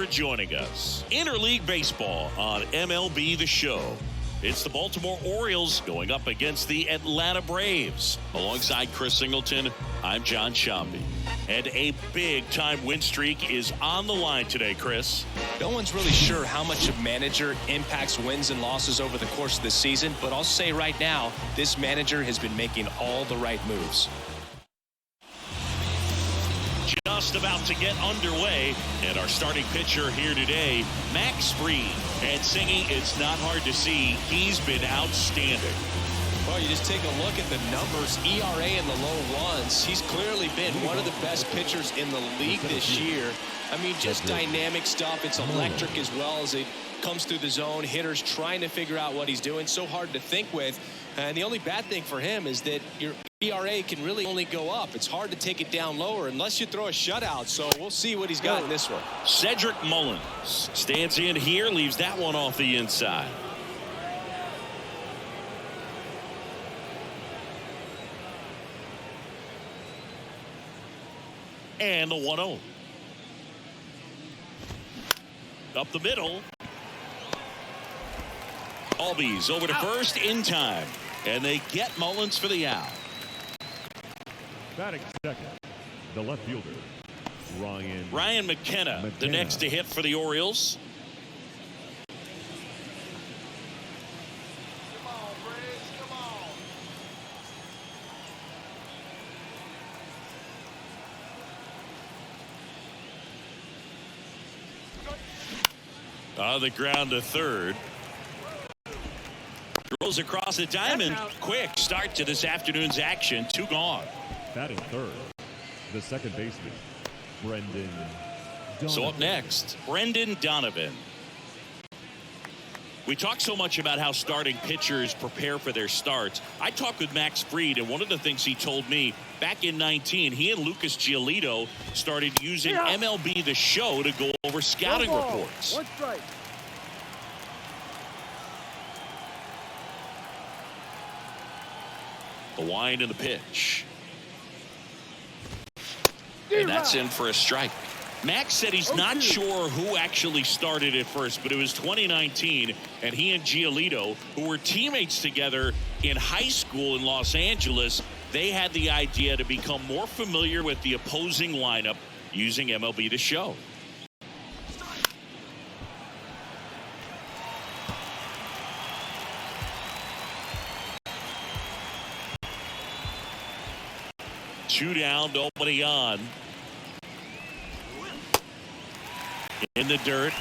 for joining us. Interleague Baseball on MLB The Show. It's the Baltimore Orioles going up against the Atlanta Braves. Alongside Chris Singleton, I'm John Shambi. And a big-time win streak is on the line today, Chris. No one's really sure how much a manager impacts wins and losses over the course of the season, but I'll say right now, this manager has been making all the right moves. Just about to get underway, and our starting pitcher here today, Max Fried. And singing, it's not hard to see, he's been outstanding. Well, you just take a look at the numbers, ERA in the low ones. He's clearly been one of the best pitchers in the league this year. I mean, just dynamic stuff. It's electric as well as it comes through the zone. Hitters trying to figure out what he's doing. So hard to think with. And the only bad thing for him is that your ERA can really only go up. It's hard to take it down lower unless you throw a shutout. So we'll see what he's got in this one. Cedric Mullins stands in here, leaves that one off the inside. And the 1-0. Up the middle. Albies over to first in time. And they get Mullins for the out. Batting second, the left fielder, Ryan McKenna, the next to hit for the Orioles. Come on, Braves, come on. On the ground to third. Throws across the diamond. Quick start to this afternoon's action. 2 gone. Batting third, the second baseman, Brendan Donovan. So up next, Brendan Donovan. We talk so much about how starting pitchers prepare for their starts. I talked with Max Fried, and one of the things he told me back in 19, he and Lucas Giolito started using MLB The Show to go over scouting reports. One strike. The wind and the pitch. And that's in for a strike. Max said he's not sure who actually started at first, but it was 2019, and he and Giolito, who were teammates together in high school in Los Angeles, they had the idea to become more familiar with the opposing lineup using MLB The Show. Two down, nobody on. In the dirt.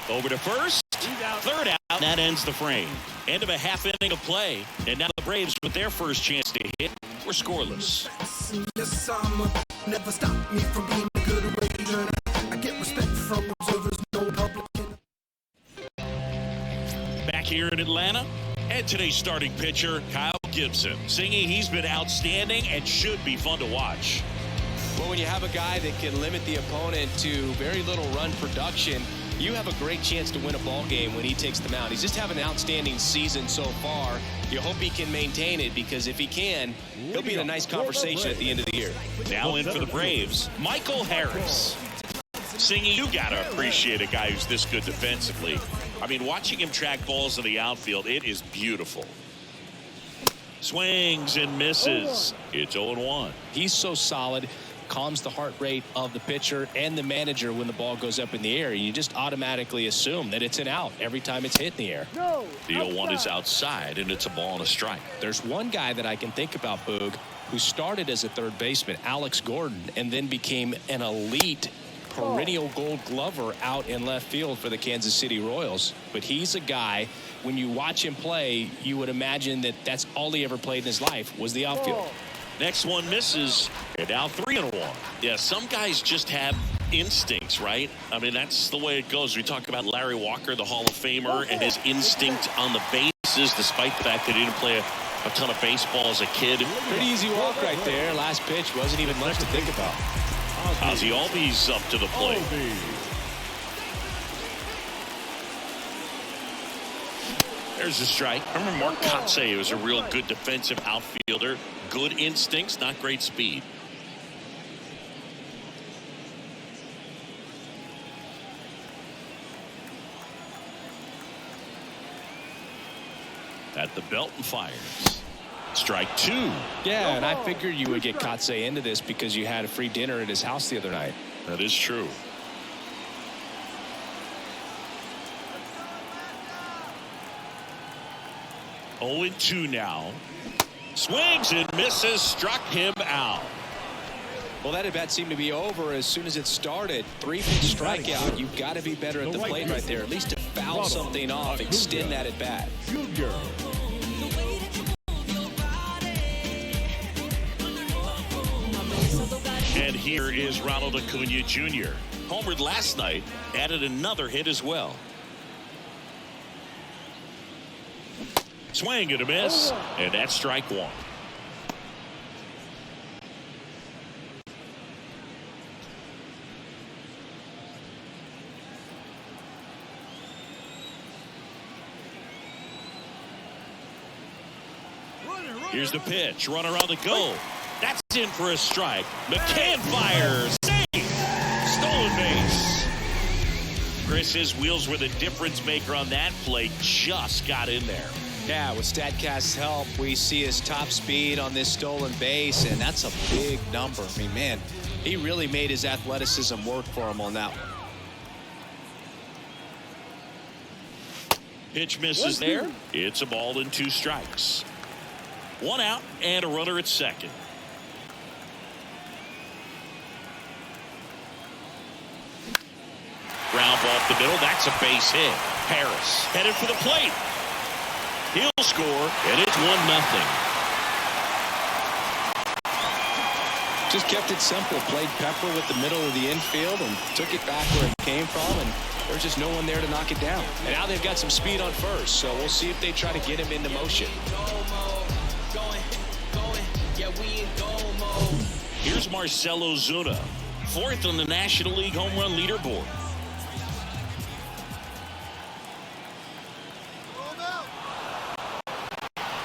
Over to first. Third out. And that ends the frame. End of a half inning of play. And now the Braves, with their first chance to hit, were scoreless. Never stop me from being a good wager. I get respect from observers, no public. Back here in Atlanta, and today's starting pitcher, Kyle Gibson. Singing, he's been outstanding and should be fun to watch. Well, when you have a guy that can limit the opponent to very little run production, you have a great chance to win a ball game when he takes them out. He's just having an outstanding season so far. You hope he can maintain it, because if he can, he'll be in a nice conversation at the end of the year. Now in for the Braves, Michael Harris. Singing, you got to appreciate a guy who's this good defensively. I mean, watching him track balls in the outfield, it is beautiful. Swings and misses. It's 0-1. He's so solid. Calms the heart rate of the pitcher and the manager when the ball goes up in the air. You just automatically assume that it's an out every time it's hit in the air. The 0-1 is outside, and it's a ball and a strike. There's one guy that I can think about, Boog, who started as a third baseman, Alex Gordon, and then became an elite perennial Gold Glover out in left field for the Kansas City Royals. But he's a guy, when you watch him play, you would imagine that that's all he ever played in his life was the outfield. Next one misses, and now 3-1. Yeah, some guys just have instincts, right? I mean, that's the way it goes. We talk about Larry Walker, the Hall of Famer, and his instinct on the bases, despite the fact that he didn't play a ton of baseball as a kid. Pretty easy walk right there. Last pitch wasn't even much to think about. Ozzie Albies up to the plate. There's a strike. I remember Mark Kotsay was a real good defensive outfielder. Good instincts, not great speed. at the belt and fires. Strike two. Yeah, and I figured you would get Kotsay into this because you had a free dinner at his house the other night. That is true. Oh, 0-2 now. Swings and misses, struck him out. Well, that at bat seemed to be over as soon as it started. 3-pitch strikeout. You've got to be better at the plate right there, at least to foul something off, extend that at bat. And here is Ronald Acuna Jr. Homered last night, added another hit as well. Swing and a miss, and that's strike one. Here's the pitch. Runner on the go. That's in for a strike. McCann fires. Save. Stolen base. Chris, his wheels were the difference maker on that play. Just got in there. Yeah, with StatCast's help, we see his top speed on this stolen base, and that's a big number. I mean, man, he really made his athleticism work for him on that one. Pitch misses there. It's a ball and 2 strikes. 1 out and a runner at second. Ground ball up the middle. That's a base hit. Harris headed for the plate. He'll score, and it's 1-0. Just kept it simple. Played Pepper with the middle of the infield and took it back where it came from, and there's just no one there to knock it down. And now they've got some speed on first, so we'll see if they try to get him into motion. Here's Marcell Ozuna, 4th on the National League home run leaderboard.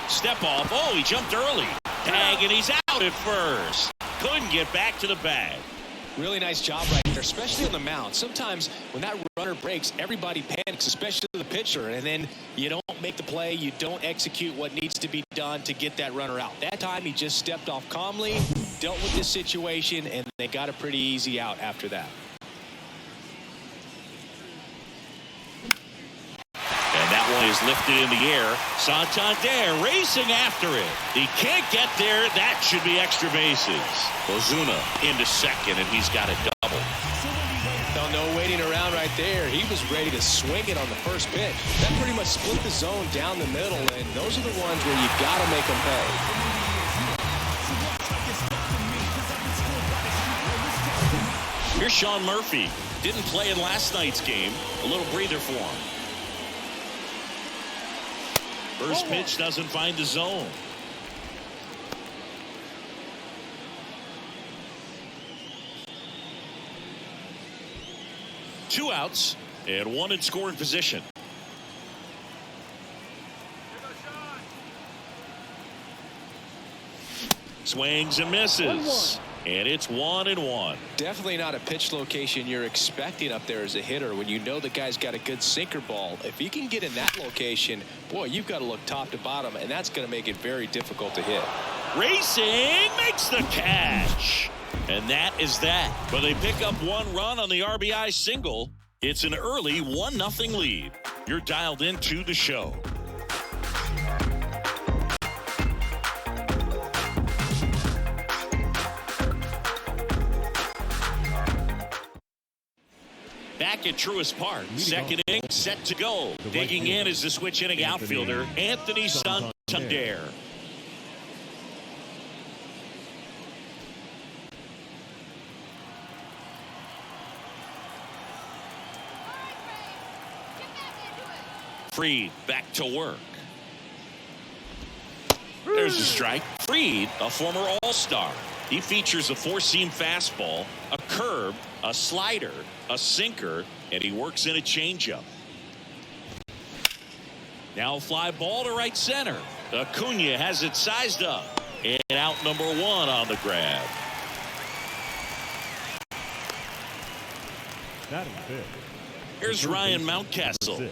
Step off. Oh, he jumped early. Tag, and he's out at first. Couldn't get back to the bag. Really nice job right there, especially on the mound. Sometimes when that runner breaks, everybody panics, especially the pitcher, and then you don't make the play, you don't execute what needs to be done to get that runner out. That time he just stepped off calmly, dealt with this situation, and they got a pretty easy out after that. And that one is lifted in the air. Santander racing after it. He can't get there. That should be extra bases. Ozuna into second, and he's got a double. No waiting around right there. He was ready to swing it on the first pitch. That pretty much split the zone down the middle, and those are the ones where you got to make them pay. Here's Sean Murphy. Didn't play in last night's game. A little breather for him. First pitch doesn't find the zone. Two outs and one in scoring position. Swings and misses. And it's 1-1. Definitely not a pitch location you're expecting up there as a hitter when you know the guy's got a good sinker ball. If he can get in that location, boy, you've got to look top to bottom, and that's going to make it very difficult to hit. Racing makes the catch. And that is that. But they pick up 1 run on the RBI single. It's an early 1-0 lead. You're dialed into the show. Back at Truist Park, second inning set to go. Digging in is the switch hitting outfielder Anthony Santander. Fried back to work. There's a strike. Fried, a former All-Star. He features a 4-seam fastball, a curve, a slider, a sinker, and he works in a changeup. Now a fly ball to right center. Acuna has it sized up. And out number 1 on the grab. Batting fifth. Here's Ryan Mountcastle.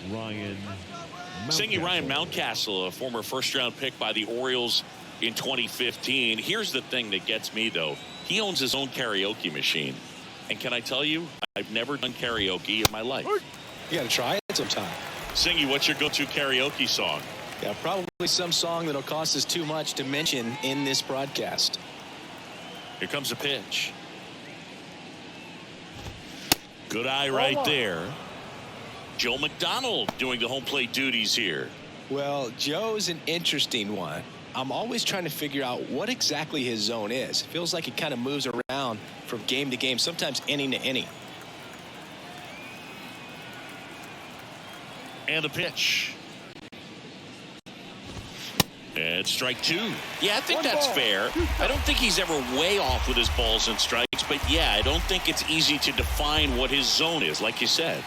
Ryan Singing Ryan Mountcastle, a former first-round pick by the Orioles in 2015. Here's the thing that gets me, though. He owns his own karaoke machine. And can I tell you, I've never done karaoke in my life. You got to try it sometime. Singy, what's your go-to karaoke song? Yeah, probably some song that'll cost us too much to mention in this broadcast. Here comes a pitch. Good eye right there. Joe McDonald doing the home plate duties here. Well, Joe's an interesting one. I'm always trying to figure out what exactly his zone is. It feels like he kind of moves around from game to game, sometimes inning to inning. And the pitch. And strike two. Yeah, I think that's fair. I don't think he's ever way off with his balls and strikes, but yeah, I don't think it's easy to define what his zone is, like you said.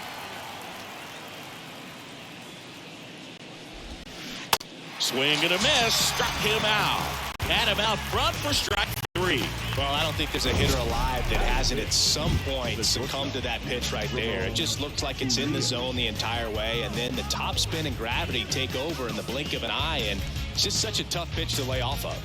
Swing and a miss, struck him out. Had him out front for strike three. Well, I don't think there's a hitter alive that hasn't at some point succumbed to that pitch right there. It just looks like it's in the zone the entire way, and then the top spin and gravity take over in the blink of an eye, and it's just such a tough pitch to lay off of.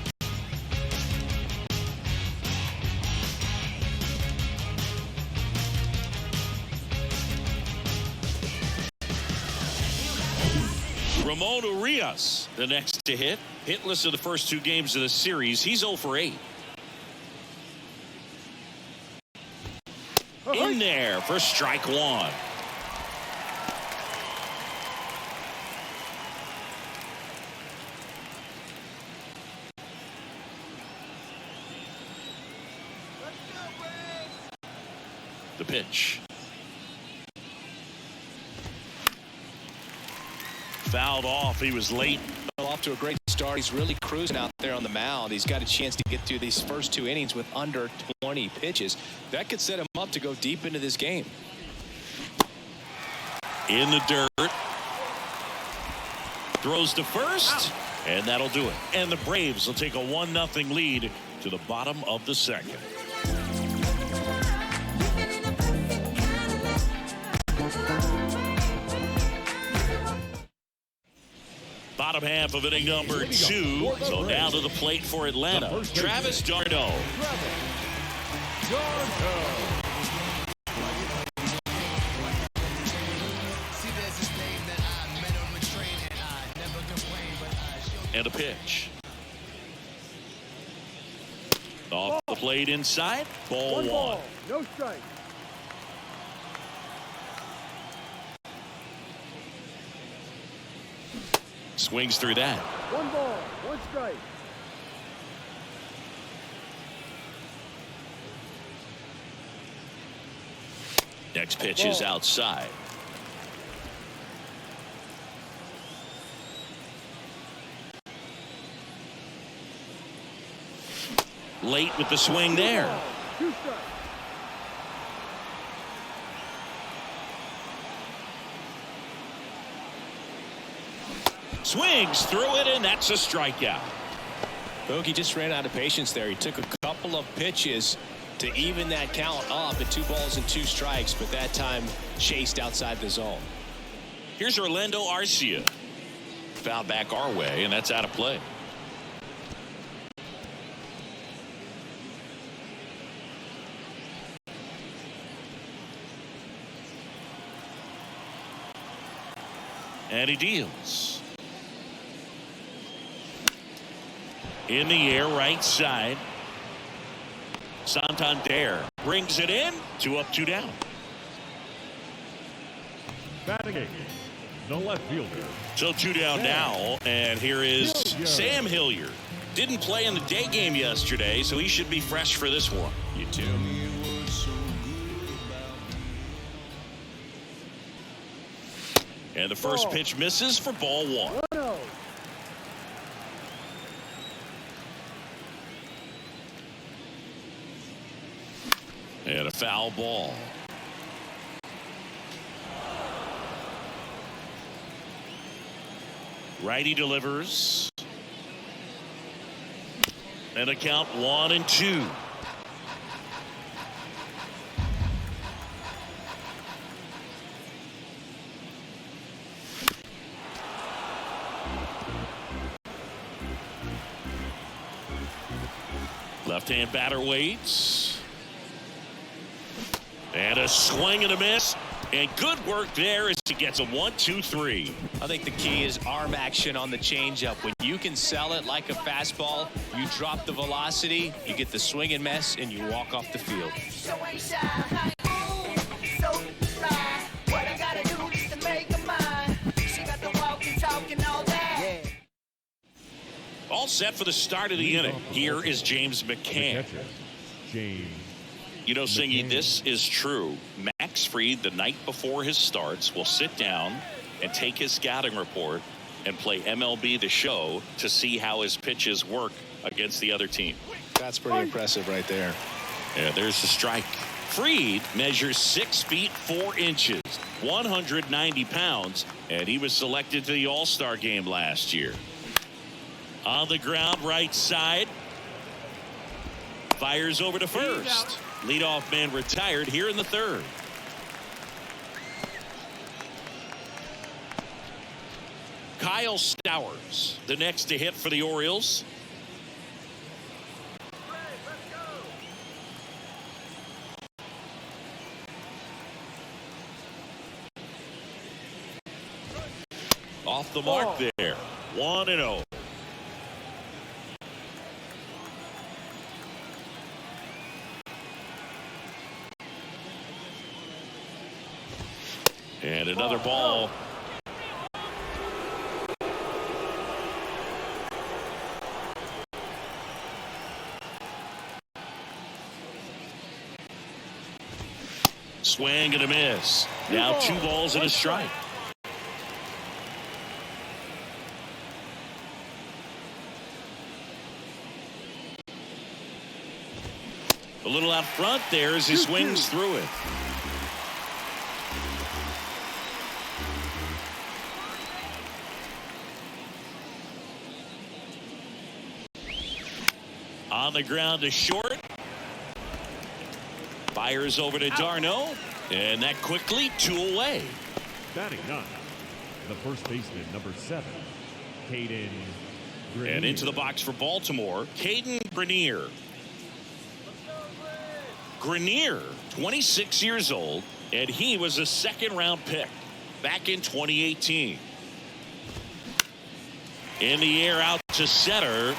Ramon Urias, the next to hit. Hitless in the first two games of the series. He's 0 for 8. In there for strike one. The pitch. Fouled off. He was late. Off to a great start. He's really cruising out there on the mound. He's got a chance to get through these first two innings with under 20 pitches. That could set him up to go deep into this game. In the dirt. Throws to first. And that'll do it. And the Braves will take a 1-0 lead to the bottom of the second. Bottom half of inning number 2. So now to the plate for Atlanta. Travis d'Arnaud. And a pitch. Off the plate inside. Ball one. No strike. Swings through that. 1 ball, 1 strike. Next pitch is outside. Late with the swing there. 2 strikes. Swings through it, and that's a strikeout. Bogey just ran out of patience there. He took a couple of pitches to even that count up at 2 balls and 2 strikes, but that time chased outside the zone. Here's Orlando Arcia. Foul back our way, and that's out of play. And he deals. In the air, right side. Santander brings it in. 2 up, 2 down. Batting 8, the left fielder. So 2 down now, and here is Sam Hilliard. Didn't play in the day game yesterday, so he should be fresh for this one. You too. And the first pitch misses for ball 1. 1-0. And a foul ball. Righty delivers. And a count 1-2. Left-hand batter waits. And a swing and a miss. And good work there as he gets a 1-2-3. I think the key is arm action on the changeup. When you can sell it like a fastball, you drop the velocity, you get the swing and miss, and you walk off the field. All set for the start of the inning. Here is James McCann. You know, Singy, this is true. Max Fried, the night before his starts, will sit down and take his scouting report and play MLB The Show to see how his pitches work against the other team. That's pretty impressive right there. Yeah, there's the strike. Fried measures 6 feet 4 inches, 190 pounds, and he was selected to the All-Star game last year. On the ground, right side. Fires over to first. Leadoff man retired here in the third. Kyle Stowers, the next to hit for the Orioles. Off the mark there. 1-0. And another ball. Swing and a miss. Now 2 balls and a strike. A little out front there as he swings through it. On the ground to short. Fires over to Darno. And that quickly 2 away. Batting 9, the first baseman, number 7, Caden Grenier. And into the box for Baltimore, Caden Grenier. Grenier, 26 years old, and he was a second-round pick back in 2018. In the air out to center.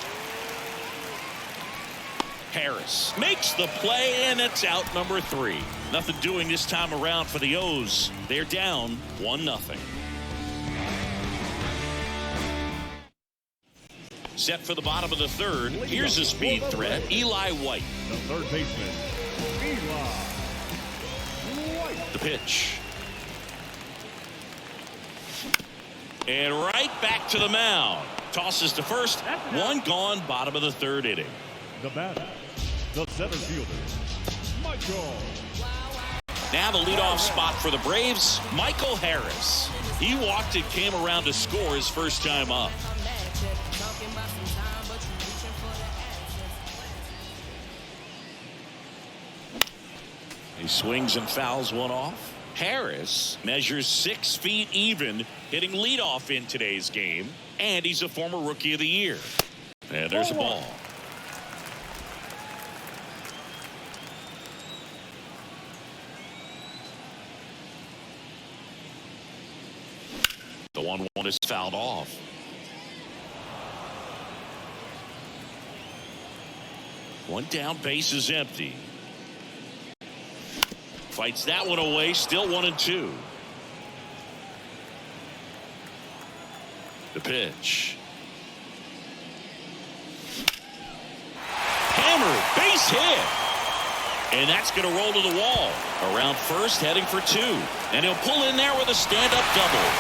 Harris makes the play, and it's out number 3. Nothing doing this time around for the O's. They're down 1-0. Set for the bottom of the third. Here's a speed threat, Eli White. The third baseman, Eli White. The pitch. And right back to the mound. Tosses to first. 1 gone, bottom of the third inning. The batter, the center fielder, Michael. Now the leadoff spot for the Braves, Michael Harris. He walked and came around to score his first time up. He swings and fouls one off. Harris measures 6 feet even, hitting leadoff in today's game, and he's a former Rookie of the Year. And there's a ball. The 1-1 is fouled off. One down, base is empty. Fights that one away, still 1-2. The pitch. Hammered, base hit. And that's going to roll to the wall. Around first, heading for 2. And he'll pull in there with a stand-up double.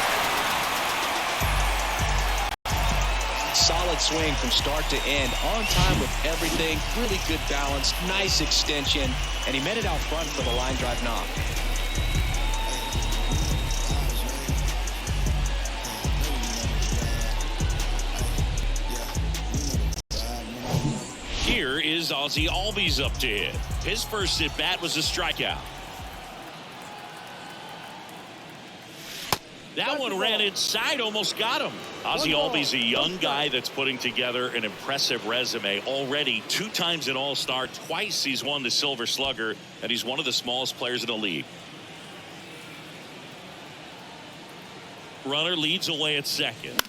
Solid swing from start to end, on time with everything, really good balance, nice extension, and he met it out front for the line drive knock. Here is Ozzie Albies up to hit. His first at bat was a strikeout. That one ran inside, almost got him. Ozzie Albies, a young guy that's putting together an impressive resume. Already 2 times an All-Star, twice he's won the Silver Slugger, and he's one of the smallest players in the league. Runner leads away at second.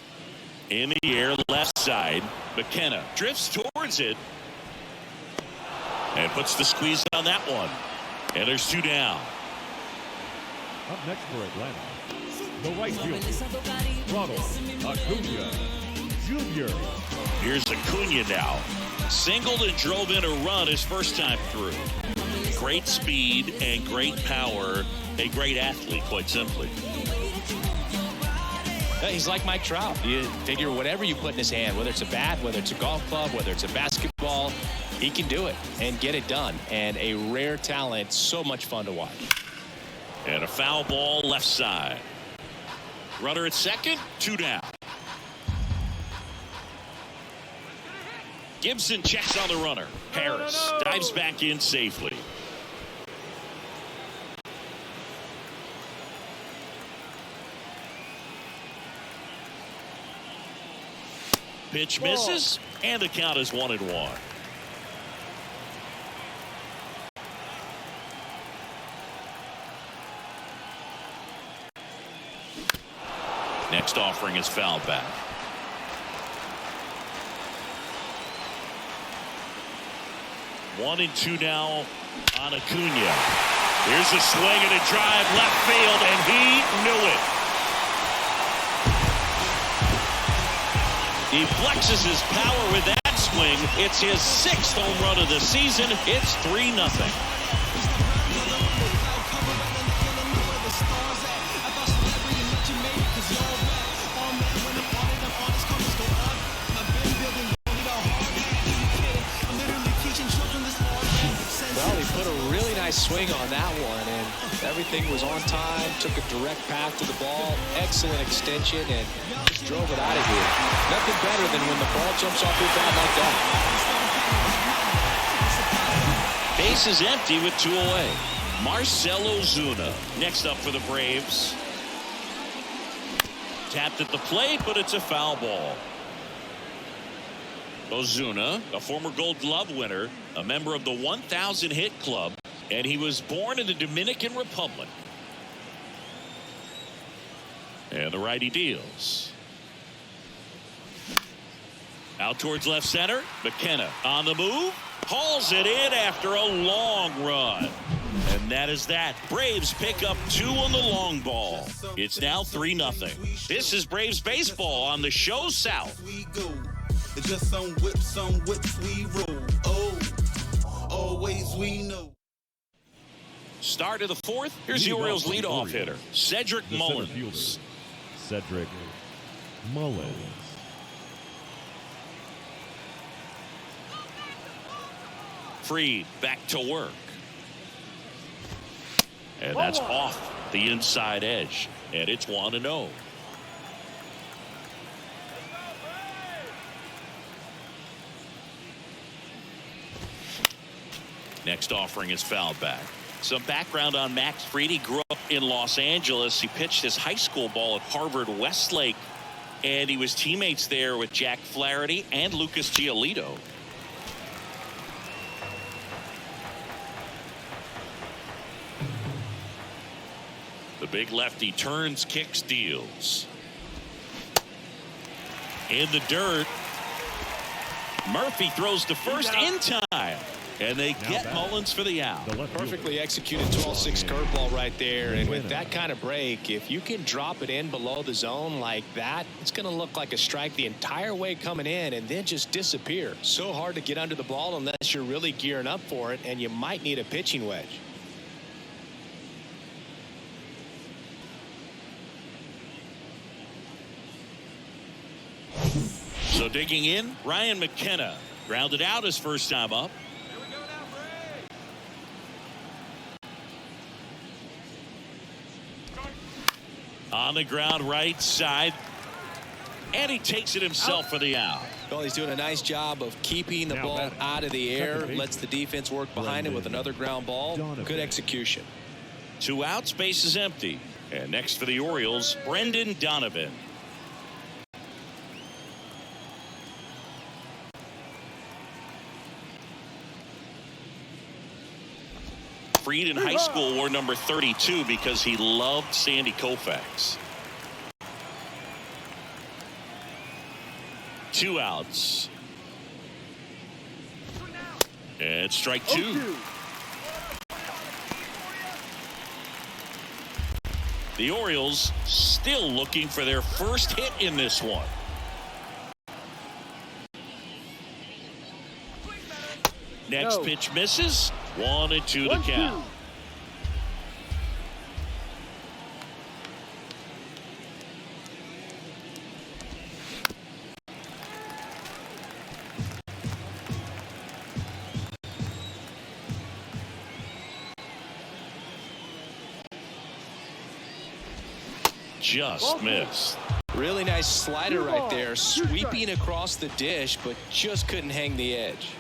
In the air, left side. McKenna drifts towards it and puts the squeeze on that one. And there's 2 down. Up next for Atlanta, the right fielder, Ronald Acuna Jr. Here's Acuna now. Singled and drove in a run his first time through. Great speed and great power. A great athlete, quite simply. He's like Mike Trout. You figure whatever you put in his hand, whether it's a bat, whether it's a golf club, whether it's a basketball, he can do it and get it done. And a rare talent, so much fun to watch. And a foul ball left side. Runner at second, 2 down. Gibson checks on the runner. Harris dives back in safely. Pitch misses, and the count is 1-1. Next offering is fouled back. One and 2 now on Acuna. Here's a swing and a drive left field, and he knew it. He flexes his power with that swing. It's his 6th home run of the season. It's 3-0. Well, he put a really nice swing on that one, and everything was on time. Took a direct path to the ball. Excellent extension, and just drove it out of here. Nothing better than when the ball jumps off your bat like that. Base is empty with 2 away. Marcell Ozuna next up for the Braves. Tapped at the plate, but it's a foul ball. Ozuna, a former Gold Glove winner, a member of the 1,000 hit club, and he was born in the Dominican Republic. And the righty deals. Out towards left center. McKenna on the move. Hauls it in after a long run. And that is that. Braves pick up 2 on the long ball. It's now 3-0. This is Braves baseball on the show South. Just some whips we roll. Oh, always we know. Start of the 4th. Here's the Orioles leadoff hitter, Cedric Mullins. Cedric Mullins. Freed back to work. And that's off the inside edge. And it's 1-0. Next offering is fouled back. Some background on Max Fried. He grew up in Los Angeles. He pitched his high school ball at Harvard Westlake, and he was teammates there with Jack Flaherty and Lucas Giolito. The big lefty turns, kicks, deals. In the dirt. Murphy throws to first in time. And they get Mullins for the out. Perfectly executed 12-6 curveball right there. And with that kind of break, if you can drop it in below the zone like that, it's going to look like a strike the entire way coming in and then just disappear. So hard to get under the ball unless you're really gearing up for it, and you might need a pitching wedge. So digging in, Ryan McKenna grounded out his first time up. On the ground right side, and he takes it himself for the out. Well, he's doing a nice job of keeping the ball out of the air, lets the defense work behind it with another ground ball. Good execution. 2 outs, base is empty. And next for the Orioles, Brendan Donovan. Freed in high school wore number 32 because he loved Sandy Koufax. 2 outs. And strike 2. The Orioles still looking for their first hit in this one. Next pitch misses. 1-2 the count. Just missed. Really nice slider right there, sweeping across the dish, but just couldn't hang the edge.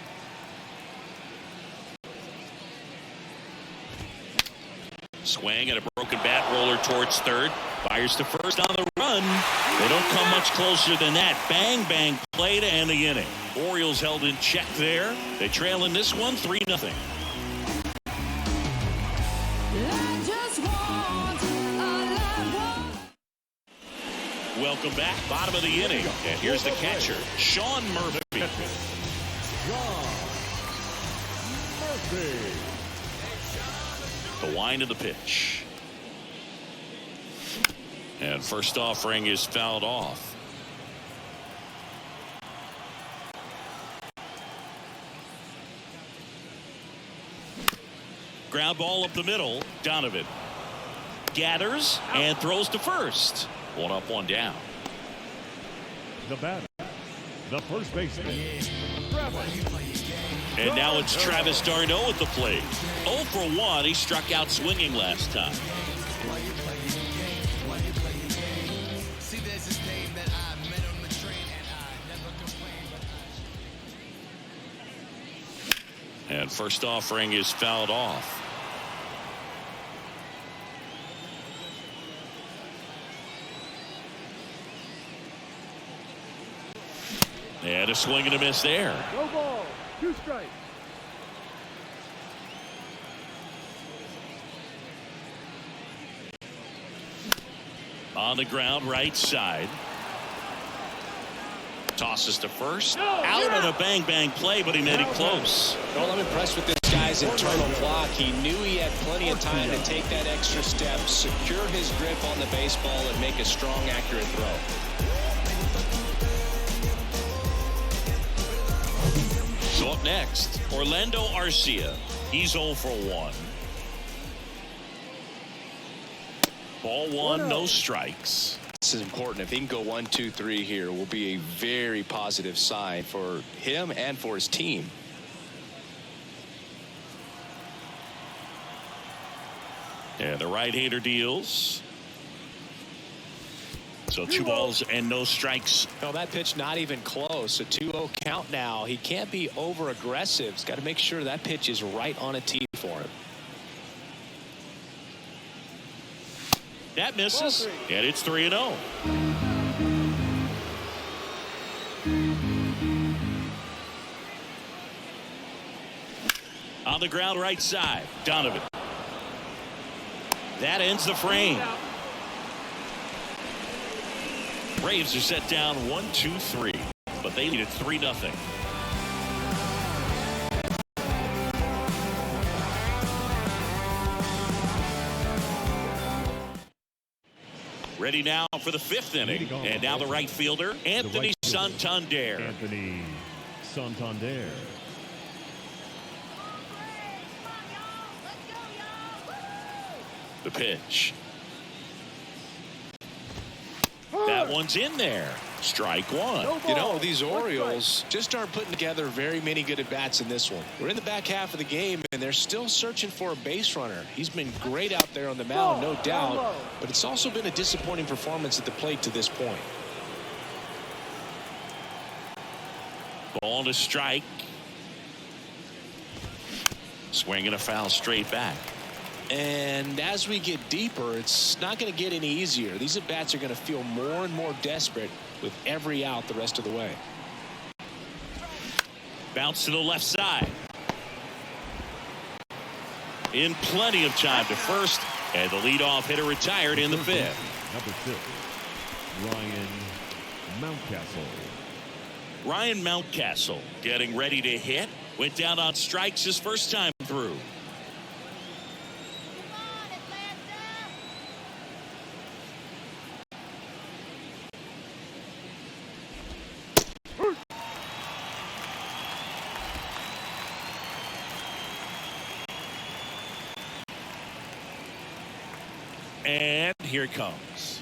Swing and a broken bat roller towards third. Fires to first on the run. They don't come much closer than that. Bang, bang play to end the inning. Orioles held in check there. They trail in this one 3-0. Welcome back. Bottom of the inning. And here's the catcher, Sean Murphy. The wind of the pitch. And first offering is fouled off. Ground ball up the middle. Donovan gathers and throws to first. 1 up, 1 down. The batter, the first baseman, and now it's Travis d'Arnaud at the plate. 0 for 1. He struck out swinging last time. And first offering is fouled off. And a swing and a miss there. No ball. 2 strikes. On the ground, right side. Tosses to first. Out on a bang bang play, but he made it close. Well, I'm impressed with this guy's internal block. He knew he had plenty of time to take that extra step, secure his grip on the baseball, and make a strong, accurate throw. So up next, Orlando Arcia. He's 0 for 1. Ball 1, no strikes. This is important. If he can go 1, 2, 3 here, will be a very positive sign for him and for his team. And the right-hander deals. So 2 balls and no strikes. No, that pitch not even close. A 2-0 count now. He can't be over-aggressive. He's got to make sure that pitch is right on a tee for him. That misses, and it's 3-0. On the ground right side, Donovan. That ends the frame. Braves are set down 1-2-3, but they lead at 3-0. Ready now for the 5th inning, and now the right fielder, Anthony Santander. Anthony Santander. The pitch. That one's in there. Strike 1. You know, these Orioles just aren't putting together very many good at-bats in this one. We're in the back half of the game, and they're still searching for a base runner. He's been great out there on the mound, no doubt, but it's also been a disappointing performance at the plate to this point. Ball to strike. Swing and a foul straight back. And as we get deeper, it's not going to get any easier. These at-bats are going to feel more and more desperate with every out the rest of the way. Bounce to the left side. In plenty of time to first, and the leadoff hitter retired in the fifth. Number 6, Ryan Mountcastle. Ryan Mountcastle getting ready to hit. Went down on strikes his first time through. And here it comes.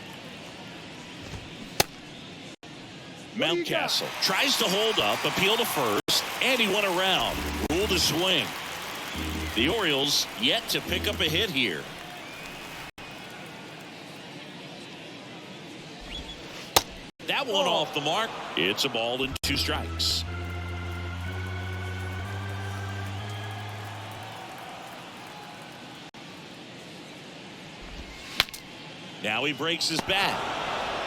Mountcastle tries to hold up, appeal to first, and he went around. Ruled a swing. The Orioles yet to pick up a hit here. That one off the mark. It's a ball and 2 strikes. Now he breaks his bat.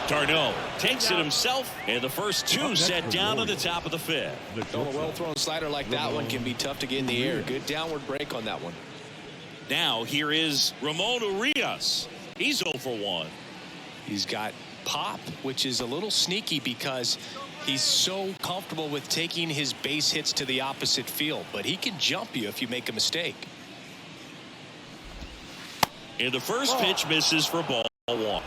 Darno takes it himself, and the first 2 set down to the top of the fifth. A well-thrown slider like that one can be tough to get in the air. Good downward break on that one. Now here is Ramon Urias. He's 0 for 1. He's got pop, which is a little sneaky because he's so comfortable with taking his base hits to the opposite field. But he can jump you if you make a mistake. And the first pitch misses for ball 1.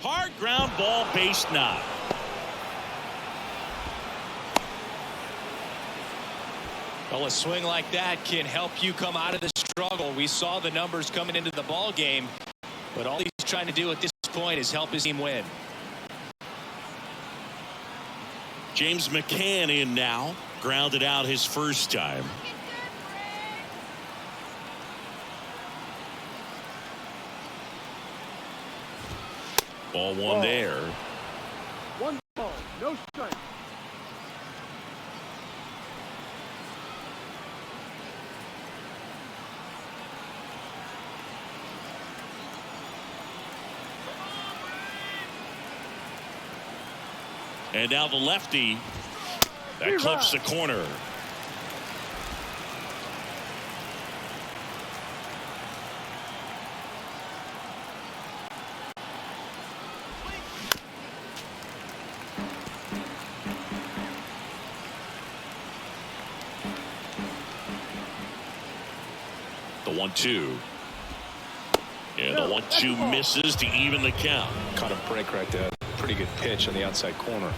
Hard ground ball, base knock. Well, a swing like that can help you come out of the struggle. We saw the numbers coming into the ball game, but all he's trying to do at this point is help his team win. James McCann in now. Grounded out his first time. Ball 1 there. 1 ball, no strike. And now the lefty that clips the corner. The 1-2. And the 1-2 misses to even the count. Caught a break right there. Pretty good pitch on the outside corner.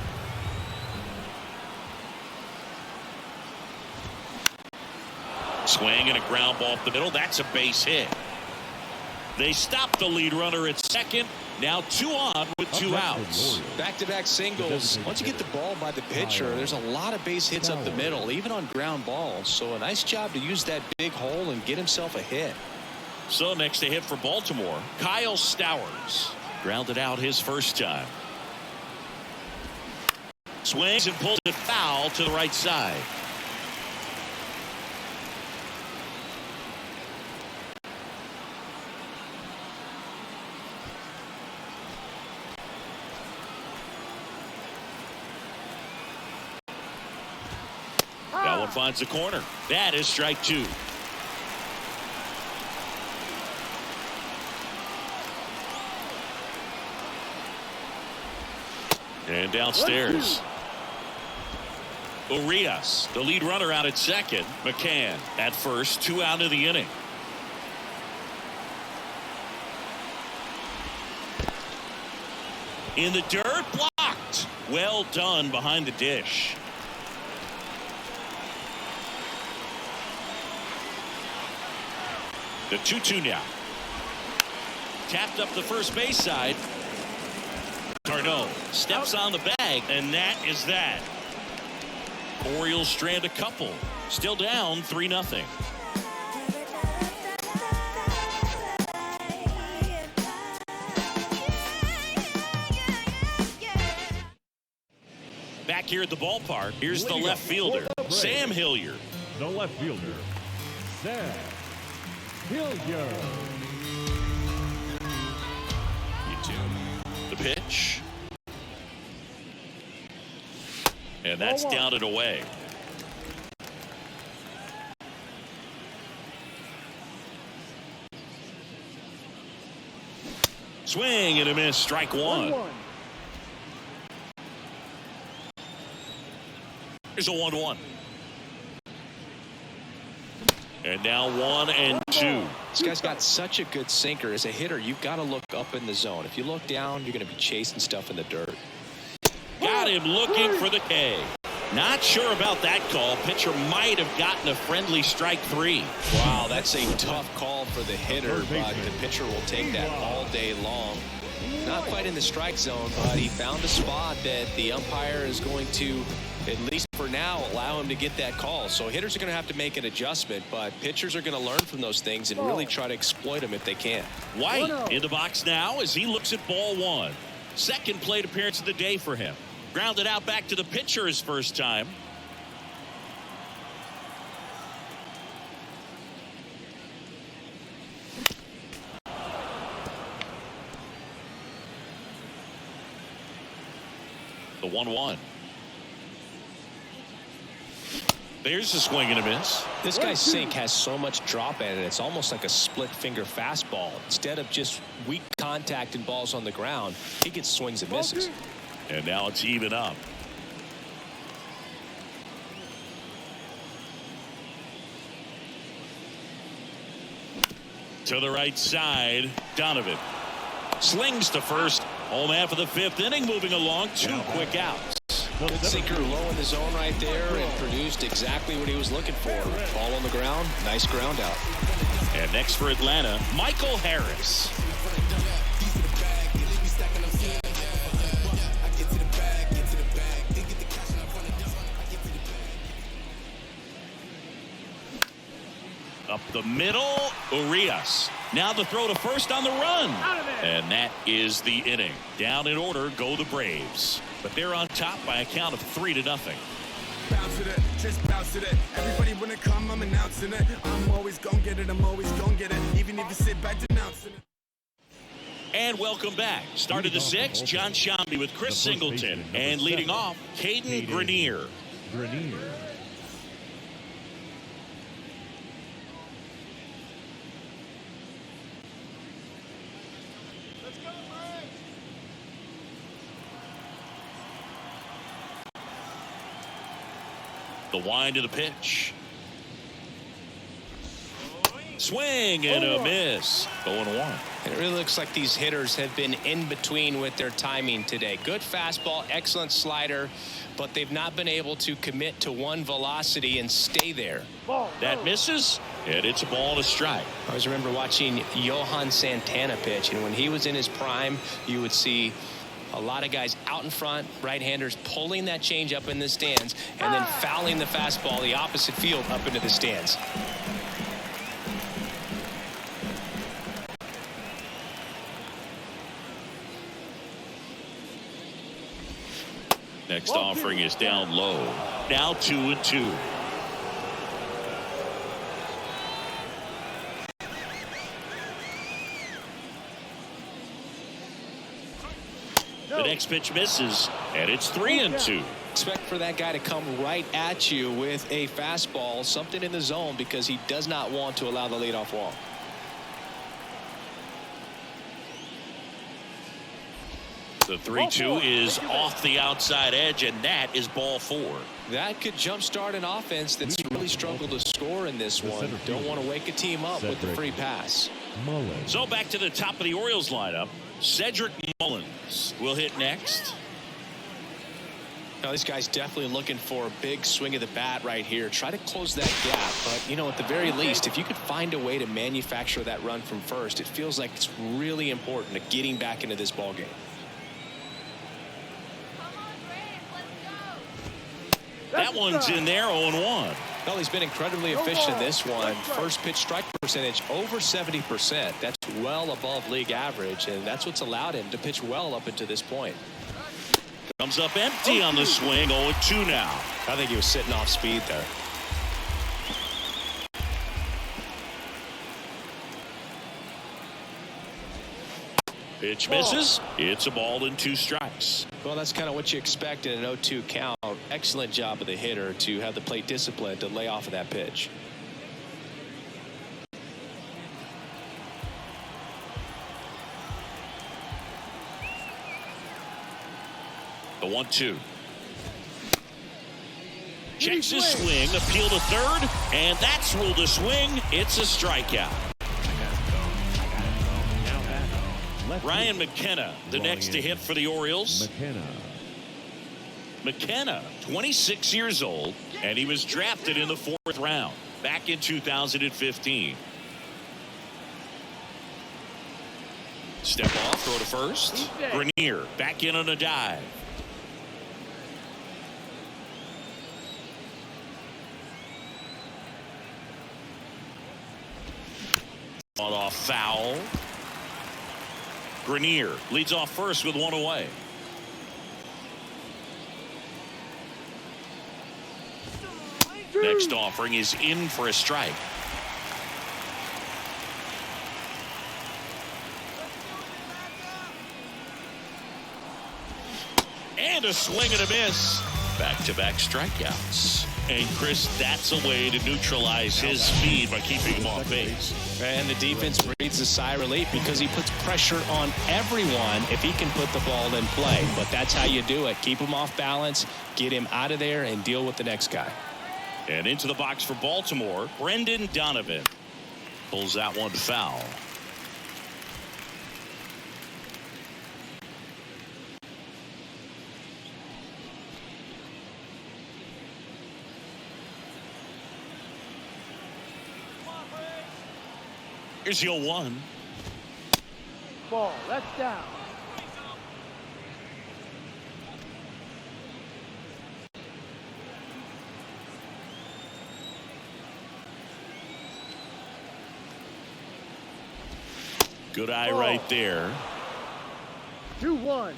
Swing and a ground ball up the middle. That's a base hit. They stop the lead runner at second. Now 2 on with 2 outs. Back-to-back singles. Once you get the ball by the pitcher, there's a lot of base hits up the middle, even on ground balls. So a nice job to use that big hole and get himself a hit. So next to hit for Baltimore, Kyle Stowers. Grounded out his first time. Swings and pulls it foul to the right side. That one finds the corner. That is strike 2. And downstairs. Urias, the lead runner, out at second. McCann at first. 2 out of the inning. In the dirt, blocked. Well done behind the dish. The 2-2 now. Tapped up the first base side. Darno steps on the bag, and that is that. Orioles strand a couple. Still down 3-0. here at the ballpark. Here's the left fielder, Sam Hilliard. The left fielder, Sam Hilliard. The pitch. And that's down and away. Swing and a miss, strike one. Here's a 1-1. And now 1-2. This guy's got such a good sinker. As a hitter, you've got to look up in the zone. If you look down, you're going to be chasing stuff in the dirt. Got him looking for the K. Not sure about that call. Pitcher might have gotten a friendly strike 3. Wow, that's a tough call for the hitter, but the pitcher will take that all day long. Not quite in the strike zone, but he found a spot that the umpire is going to, at least for now, allow him to get that call. So hitters are going to have to make an adjustment, but pitchers are going to learn from those things and really try to exploit them if they can. White in the box now as he looks at ball 1. Second plate appearance of the day for him. Grounded out back to the pitcher his first time. The 1-1. There's a swing and a miss. This guy's sink has so much drop in it. It's almost like a split finger fastball. Instead of just weak contact and balls on the ground, he gets swings and misses. And now it's even up. To the right side, Donovan slings to first. Home half of the 5th inning, moving along. 2 quick outs. Good sinker low in the zone right there and produced exactly what he was looking for. Ball on the ground, nice ground out. And next for Atlanta, Michael Harris. Up the middle, Urias. Now the throw to first on the run. And that is the inning. Down in order go the Braves. But they're on top by a count of 3-0. Bounce it, just bounce it. Everybody wanna come, I'm announcing it. I'm always gonna get it, I'm always gonna get it. Even if you sit back denouncing it. And welcome back. Start of the 6th, John Shambi with Chris Singleton. And leading off, Caden Grenier. The wind of the pitch. Swing and a miss. 0-1. It really looks like these hitters have been in between with their timing today. Good fastball, excellent slider, but they've not been able to commit to one velocity and stay there. That misses, and it's a ball and a strike. I always remember watching Johan Santana pitch, and when he was in his prime, you would see a lot of guys out in front, right-handers pulling that change up in the stands and then fouling the fastball the opposite field up into the stands. Next offering is down low. Now 2-2. The next pitch misses, and it's 3-2. Expect for that guy to come right at you with a fastball, something in the zone, because he does not want to allow the leadoff walk. The 3-2 is off the outside edge, and that is ball 4. That could jumpstart an offense that's really struggled to score in this one. Don't want to wake a team up with the free pass. So back to the top of the Orioles lineup. Cedric Mullins will hit next. Now, this guy's definitely looking for a big swing of the bat right here. Try to close that gap. But, you know, at the very least, if you could find a way to manufacture that run from first, it feels like it's really important to getting back into this ballgame. That one's in there, 0-1. Well, he's been incredibly efficient in this one. First pitch strike percentage over 70%. That's well above league average, and that's what's allowed him to pitch well up until this point. Comes up empty on the swing. 0-2 now. I think he was sitting off speed there. Pitch misses. It's a ball and 2 strikes. Well, that's kind of what you expect in an 0-2 count. Excellent job of the hitter to have the plate discipline to lay off of that pitch. The 1-2. Checks his swing, appeal to third, and that's ruled a swing. It's a strikeout. Ryan McKenna, the next to hit for the Orioles. McKenna, 26 years old, and he was drafted in the 4th round back in 2015. Step off, throw to first. Grenier back in on a dive. On off foul. Grenier leads off first with 1 away. Next offering is in for a strike. And a swing and a miss. Back-to-back strikeouts. And Chris, that's a way to neutralize his speed by keeping him off base. And the defense breathes a sigh of relief because he puts pressure on everyone if he can put the ball in play. But that's how you do it. Keep him off balance, get him out of there, and deal with the next guy. And into the box for Baltimore, Brendan Donovan pulls that one foul. Here's the 0-1. Ball, that's down. Good eye right there. 2-1.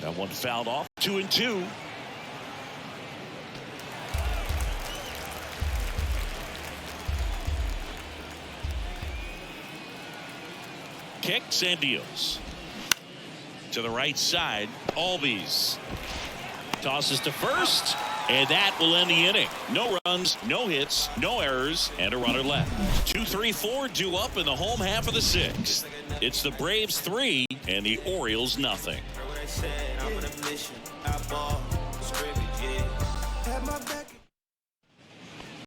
That one fouled off. 2-2. Kicks and deals. To the right side, Albies tosses to first, and that will end the inning. No runs, no hits, no errors, and a runner left. 2-3-4 due up in the home half of the 6th. It's the Braves 3 and the Orioles nothing.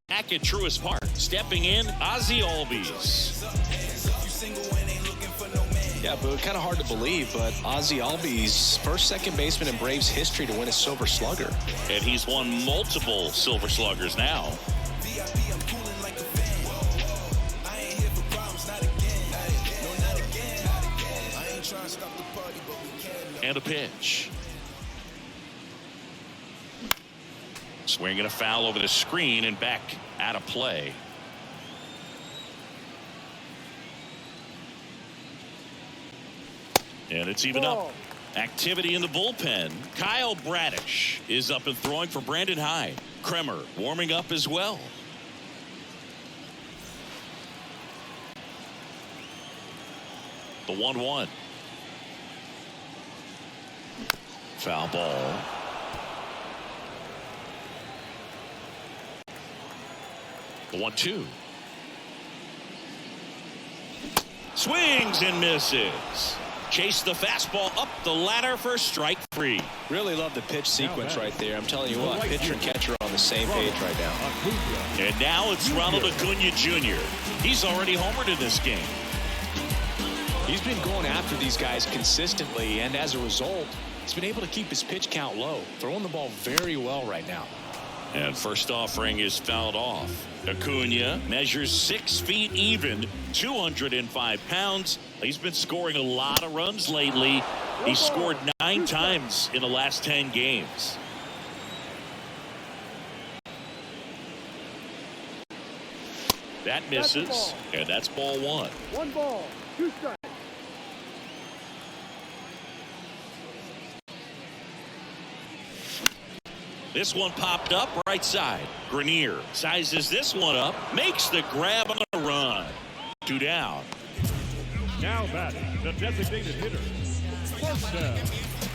Back at Truist Park, stepping in, Ozzie Albies. Yeah, but kind of hard to believe, but Ozzie Albies, first second baseman in Braves history to win a Silver Slugger. And he's won multiple Silver Sluggers now. And a pitch. Swinging a foul over the screen and back out of play. And it's even up. Activity in the bullpen. Kyle Bradish is up and throwing for Brandon Hyde. Kremer warming up as well. The 1-1. Foul ball. The 1-2. Swings and misses. Chase the fastball up the ladder for strike 3. Really love the pitch sequence right there. I'm telling you what, pitcher and catcher are on the same page right now. And now it's Ronald Acuna Jr. He's already homered in this game. He's been going after these guys consistently, and as a result, he's been able to keep his pitch count low, throwing the ball very well right now. And first offering is fouled off. Acuna measures 6 feet even, 205 pounds. He's been scoring a lot of runs lately. He's scored 9 times in the last 10 games. That misses, and that's ball one. 1 ball, 2 strikes. This one popped up right side. Grenier sizes this one up, makes the grab on a run. 2 down. Now batting, the designated hitter,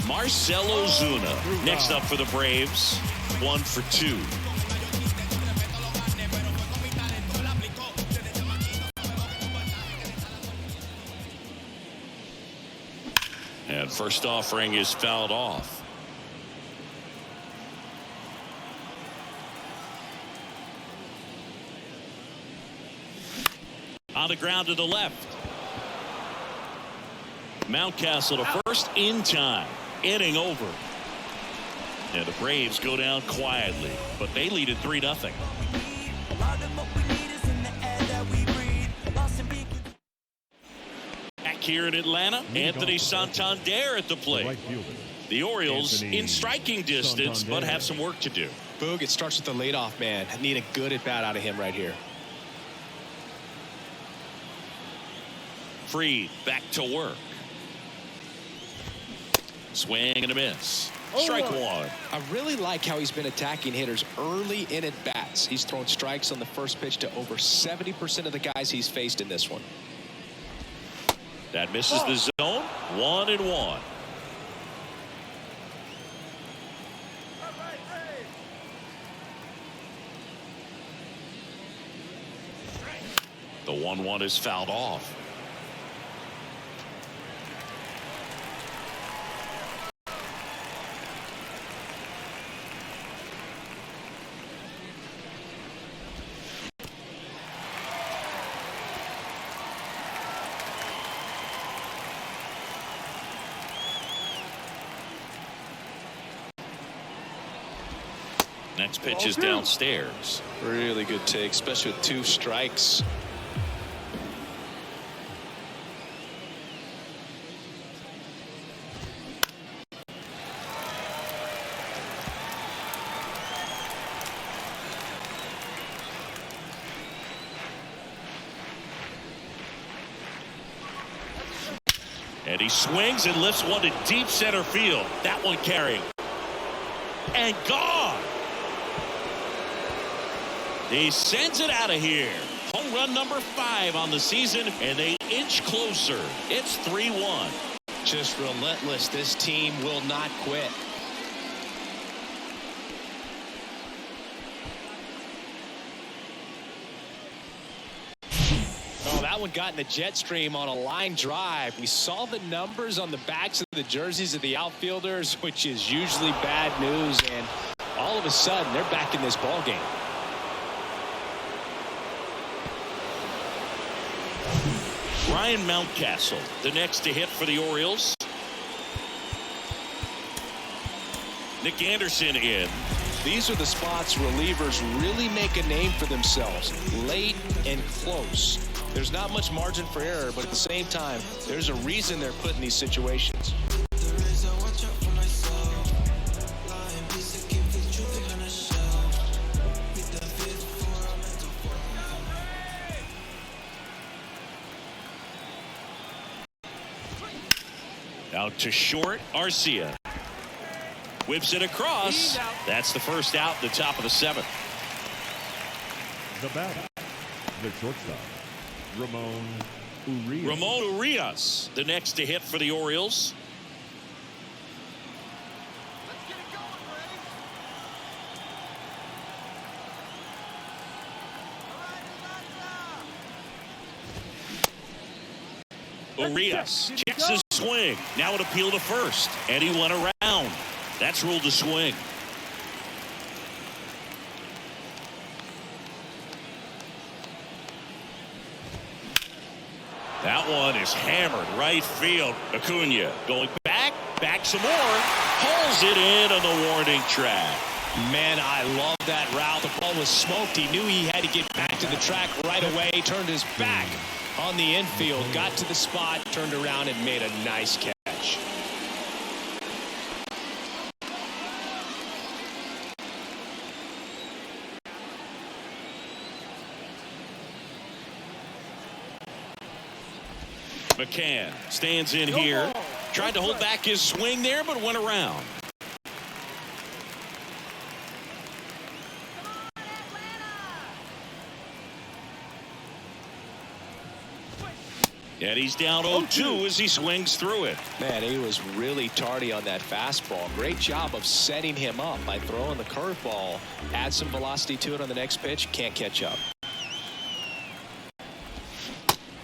Marcell Ozuna next up for the Braves. 1 for 2. And first offering is fouled off. On the ground to the left. Mountcastle to first in time. Inning over. And the Braves go down quietly, but they lead at 3-0. Back here in Atlanta, Anthony Santander at the plate. The Orioles in striking distance, but have some work to do. Boog, it starts with the leadoff man. Need a good at bat out of him right here. Free back to work. Swing and a miss. Strike one. I really like how he's been attacking hitters early in at bats. He's thrown strikes on the first pitch to over 70% of the guys he's faced in this one. That misses the zone. 1-1. The 1-1 is fouled off. Next pitch is downstairs. Really good take, especially with 2 strikes. And he swings and lifts one to deep center field. That one carrying. And gone. He sends it out of here. Home run number 5 on the season, and they inch closer. It's 3-1. Just relentless. This team will not quit. Oh, that one got in the jet stream on a line drive. We saw the numbers on the backs of the jerseys of the outfielders, which is usually bad news, and all of a sudden they're back in this ball game. Ryan Mountcastle, the next to hit for the Orioles. Nick Anderson in. These are the spots relievers really make a name for themselves. Late and close. There's not much margin for error, but at the same time, there's a reason they're put in these situations. Out to short, Arcia. Whips it across. That's the first out, the top of the 7th. The batter, the shortstop, Ramon Urias, the next to hit for the Orioles. Urias checks his swing. Now an appeal to first, and he went around. That's ruled a swing. That one is hammered right field. Acuna going back some more. Hauls it in on the warning track. Man, I love that route. The ball was smoked. He knew he had to get back to the track right away. Turned his back on the infield. Got to the spot, turned around, and made a nice catch. McCann stands in here. Tried to hold back his swing there, but went around. And he's down 0-2 as he swings through it. Man, he was really tardy on that fastball. Great job of setting him up by throwing the curveball. Add some velocity to it on the next pitch. Can't catch up.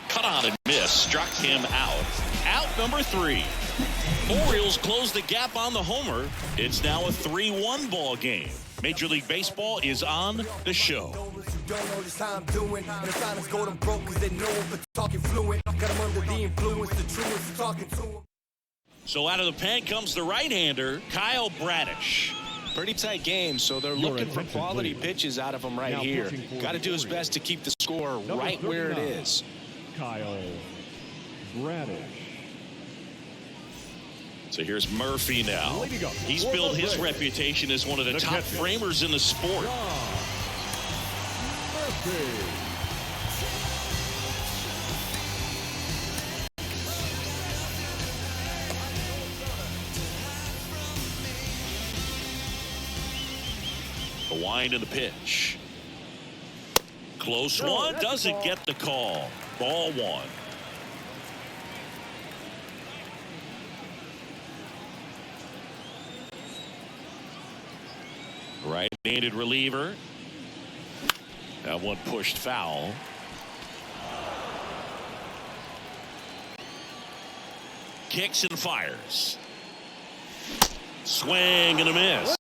Cut on and miss. Struck him out. Out number 3. Orioles close the gap on the homer. It's now a 3-1 ball game. Major League Baseball is on the show. Don't know just how I'm doing, and the silence go them broke cause they know but talking fluent. Got them under the influence, the truest talking to them. So out of the pen comes the right-hander, Kyle Bradish. Pretty tight game, so they're looking for quality pitches out of him right here. Got to do his best to keep the score right where it is. Kyle Bradish. So here's Murphy now. He's built his reputation as one of the top framers in the sport. The wind and the pitch. Close one. Doesn't get the call. Ball 1. Right-handed reliever. That one pushed foul. Kicks and fires. Swing and a miss.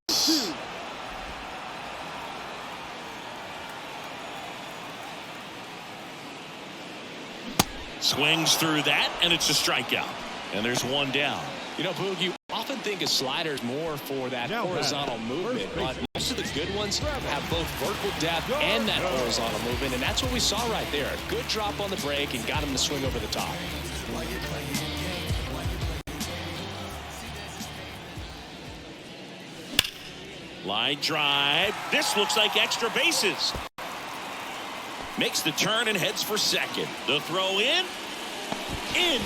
Swings through that, and it's a strikeout. And there's one down. You know, Boog, you often think of sliders more for that horizontal movement, but most of the good ones have both vertical depth and that horizontal movement, and that's what we saw right there. A good drop on the break and got him to swing over the top. Line drive. This looks like extra bases. Makes the turn and heads for second. The throw in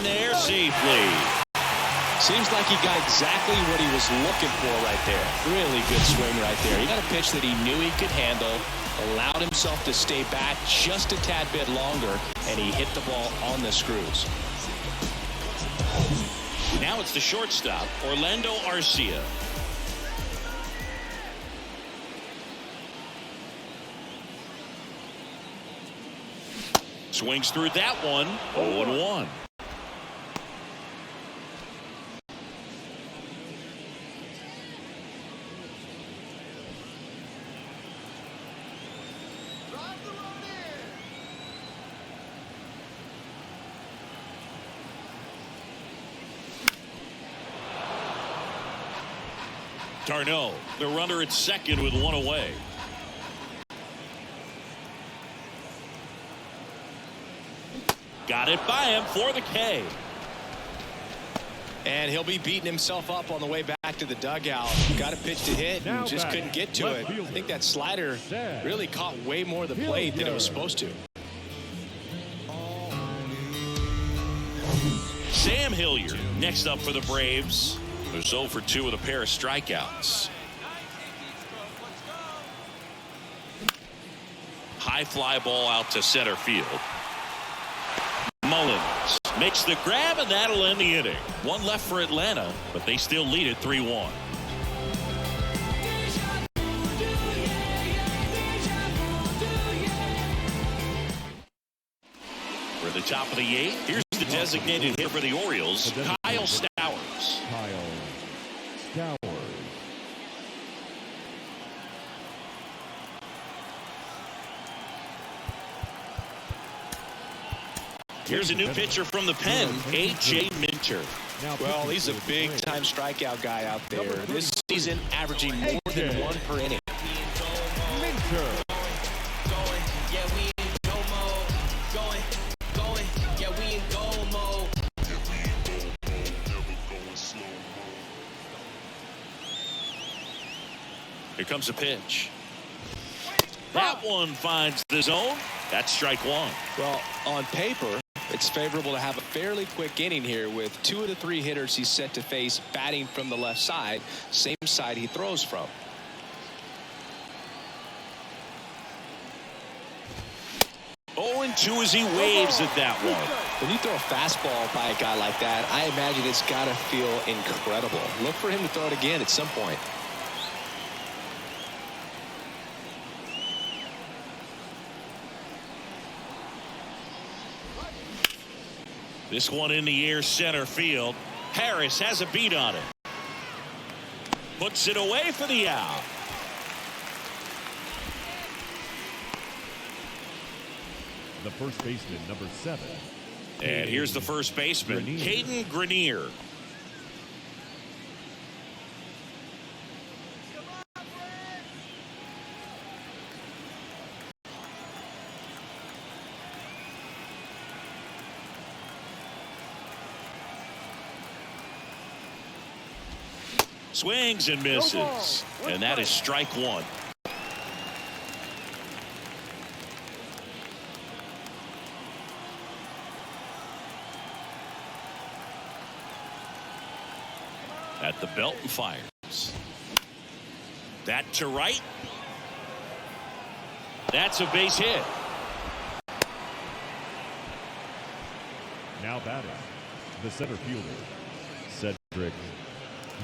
there safely. Seems like he got exactly what he was looking for right there. Really good swing right there. He got a pitch that he knew he could handle, allowed himself to stay back just a tad bit longer, and he hit the ball on the screws. Now it's the shortstop, Orlando Arcia. Swings through that one. 0-1. Darno, the runner at second with one away. Got it by him for the K. And he'll be beating himself up on the way back to the dugout. Got a pitch to hit and just couldn't get to it. I think that slider really caught way more of the plate than it was supposed to. Sam Hilliard next up for the Braves. They're 0 for 2 with a pair of strikeouts. High fly ball out to center field. Mullins makes the grab, and that'll end the inning. One left for Atlanta, but they still lead it 3-1. For the top of the 8th, here's the designated hitter for the Orioles, Kyle Stowers. Kyle Stowers. Here's a new pitcher from the pen, A.J. Minter. Well, he's a big-time strikeout guy out there. This season, averaging more than 1 per inning. Minter. Here comes a pitch. That one finds the zone. That's strike 1. Well, on paper, It's favorable to have a fairly quick inning here with 2 of the 3 hitters he's set to face batting from the left side, same side he throws from. Oh, 2 as he waves at that one. When you throw a fastball by a guy like that, I imagine it's got to feel incredible. Look for him to throw it again at some point. This one in the air center field. Harris has a beat on it. Puts it away for the out. The first baseman, number 7. And here's the first baseman, Caden Grenier. Swings and misses. And that is strike 1. At the belt and fires. That to right. That's a base hit. Now batting, the center fielder,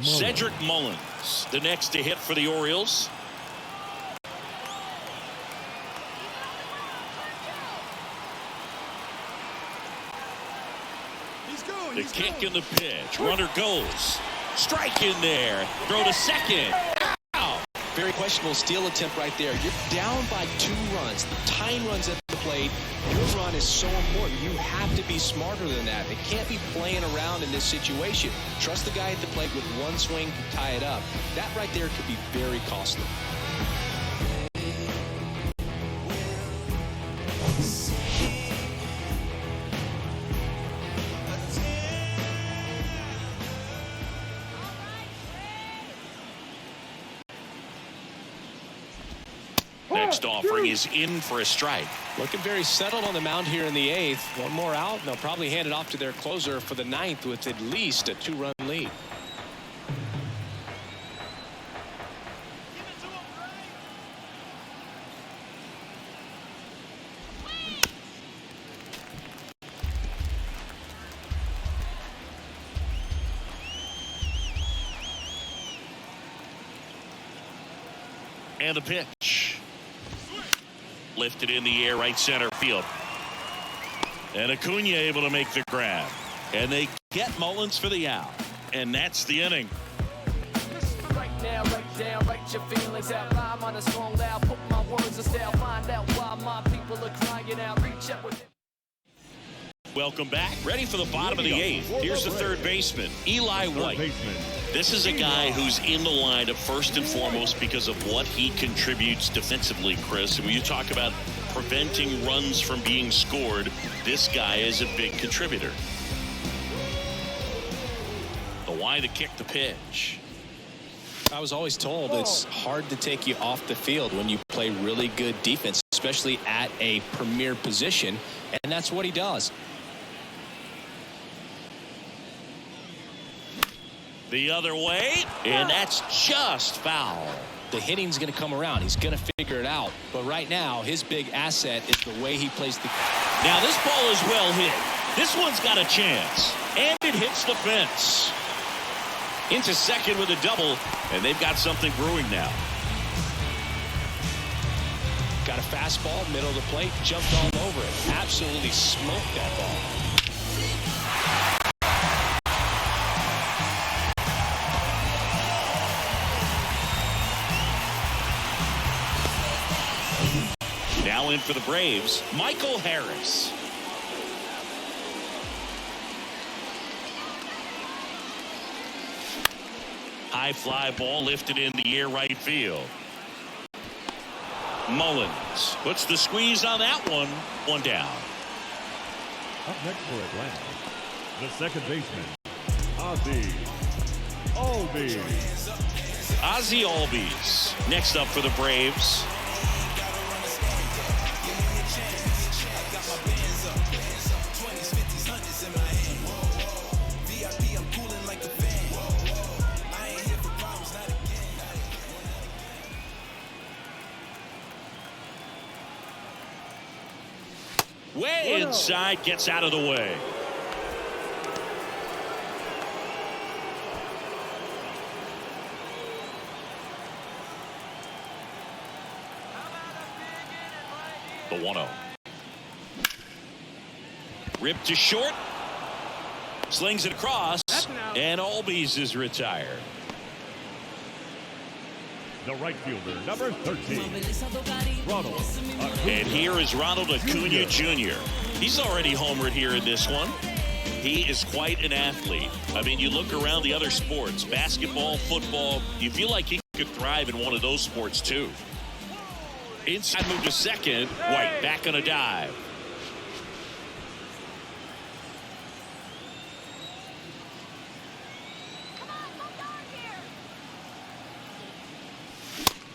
Cedric Mullins, the next to hit for the Orioles. The kick and the pitch. Runner goes. Strike in there. Throw to second. Ow. Very questionable steal attempt right there. You're down by 2 runs. The tying runs at the plate. Your run is so important. You have to be smarter than that. They can't be playing around in this situation. Trust the guy at the plate with 1 swing to tie it up. That right there could be very costly. Next offering is in for a strike. Looking very settled on the mound here in the 8th. 1 more out, and they'll probably hand it off to their closer for the 9th with at least a 2-run lead. And the pitch. Lifted in the air, right center field. And Acuna able to make the grab. And they get Mullins for the out. And that's the inning. Right now, right down, write your feelings out. I'm on a song loud, put my words in style. Find out why my people are crying out. Reach out with it. Welcome back. Ready for the bottom of the 8th. Here's the third baseman, Eli White. This is a guy who's in the lineup first and foremost because of what he contributes defensively, Chris. And when you talk about preventing runs from being scored, this guy is a big contributor. The why to kick the pitch. I was always told it's hard to take you off the field when you play really good defense, especially at a premier position, and that's what he does. The other way, and that's just foul. The hitting's going to come around. He's going to figure it out. But right now, his big asset is the way he plays the... Now this ball is well hit. This one's got a chance. And it hits the fence. Into second with a double, and they've got something brewing now. Got a fastball, middle of the plate, jumped all over it. Absolutely smoked that ball. Now in for the Braves, Michael Harris. High fly ball lifted in the air right field. Mullins puts the squeeze on that one. 1 down. Up next for Atlanta, the second baseman, Ozzie Albies. Ozzie Albies next up for the Braves. inside, gets out of the way. The 1-0. Ripped to short. Slings it across. And Albies is retired. The right fielder, number 13, Ronald Acuna. And here is Ronald Acuna Jr. He's already homered here in this one. He is quite an athlete. I mean, you look around the other sports, basketball, football, you feel like he could thrive in one of those sports too. Inside move to second. White back on a dive.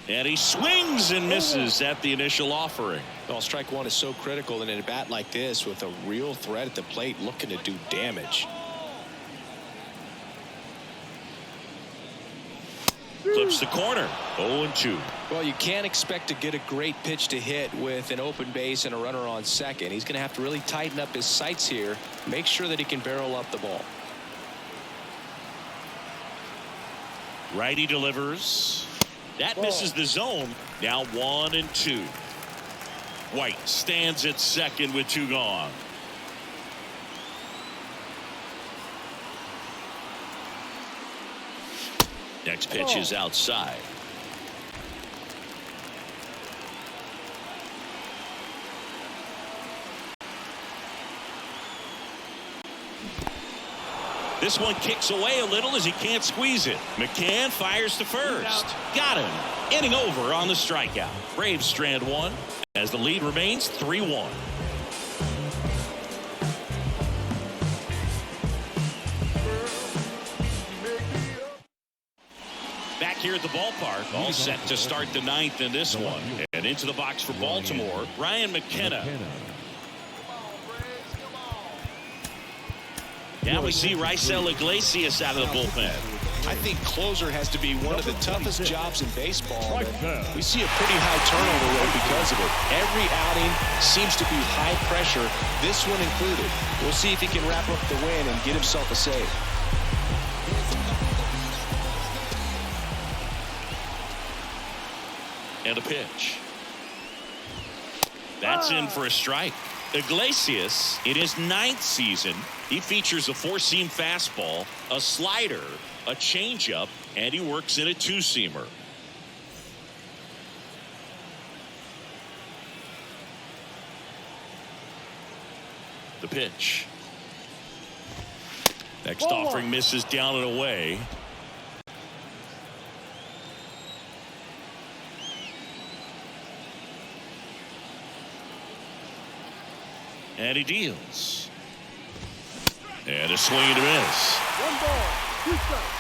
And he swings and misses at the initial offering. Well, strike one is so critical in a bat like this with a real threat at the plate looking to do damage. Flips the corner. 0-2. Well, you can't expect to get a great pitch to hit with an open base and a runner on second. He's going to have to really tighten up his sights here. Make sure that he can barrel up the ball. Righty delivers. That misses the zone. Now 1-2. White stands at second with 2 gone. Next pitch is outside. This one kicks away a little as he can't squeeze it. McCann fires to first. Got him. Inning over on the strikeout. Braves strand 1 as the lead remains 3-1. Back here at the ballpark, all set to start the 9th in this one. And into the box for Baltimore, Ryan McKenna. Now we see Raisel Iglesias out of the bullpen. I think closer has to be one of the toughest jobs in baseball. We see a pretty high turnover rate because of it. Every outing seems to be high pressure, this one included. We'll see if he can wrap up the win and get himself a save. And a pitch. That's in for a strike. Iglesias, in his 9th season, he features a 4-seam fastball, a slider, a changeup, and he works in a 2-seamer. The pitch. Next offering misses down and away. And he deals. And a swing and a miss. 1 ball, 2 strikes.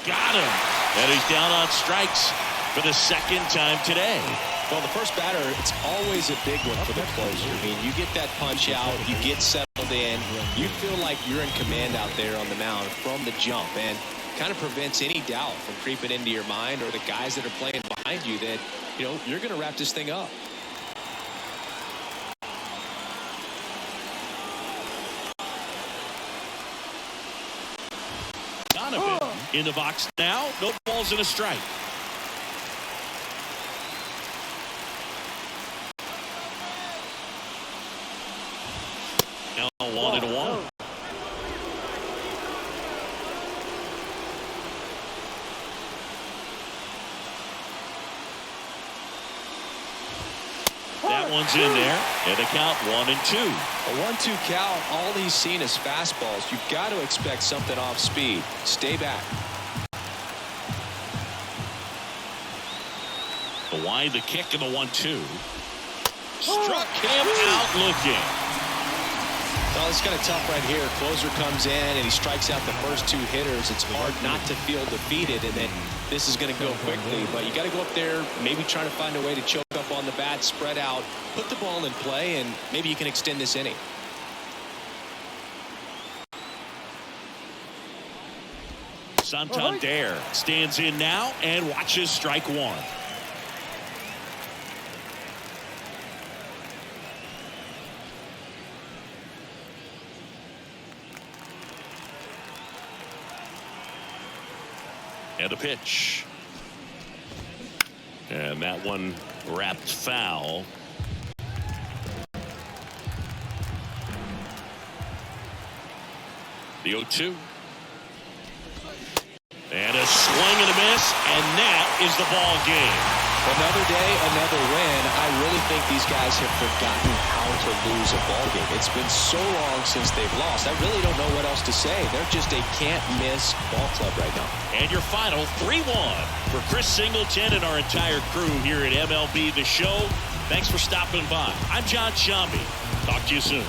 Got him. And he's down on strikes for the 2nd time today. Well, the first batter, it's always a big one for the closer. I mean, you get that punch out, you get settled in, you feel like you're in command out there on the mound from the jump, and kind of prevents any doubt from creeping into your mind or the guys that are playing behind you that, you know, you're going to wrap this thing up. Donovan in the box now. No balls and a strike. Now 1-1. That one's in there, and the count 1-2. A 1-2 count, all he's seen is fastballs. You've got to expect something off speed. Stay back. The wide, the kick, and the 1-2. Struck him out looking. Well, it's kind of tough right here. Closer comes in and he strikes out the first 2 hitters. It's hard not to feel defeated, and then this is going to go quickly. But you got to go up there, maybe trying to find a way to choke up on the bat, spread out, put the ball in play, and maybe you can extend this inning. Santander stands in now and watches strike one. And a pitch. And that one wrapped foul. The 0-2. And a swing and a miss, and that is the ball game. Another day, another win. I really think these guys have forgotten how to lose a ball game. It's been so long since they've lost. I really don't know what else to say. They're just a can't-miss ball club right now. And your final 3-1 for Chris Singleton and our entire crew here at MLB The Show. Thanks for stopping by. I'm John Shambi. Talk to you soon.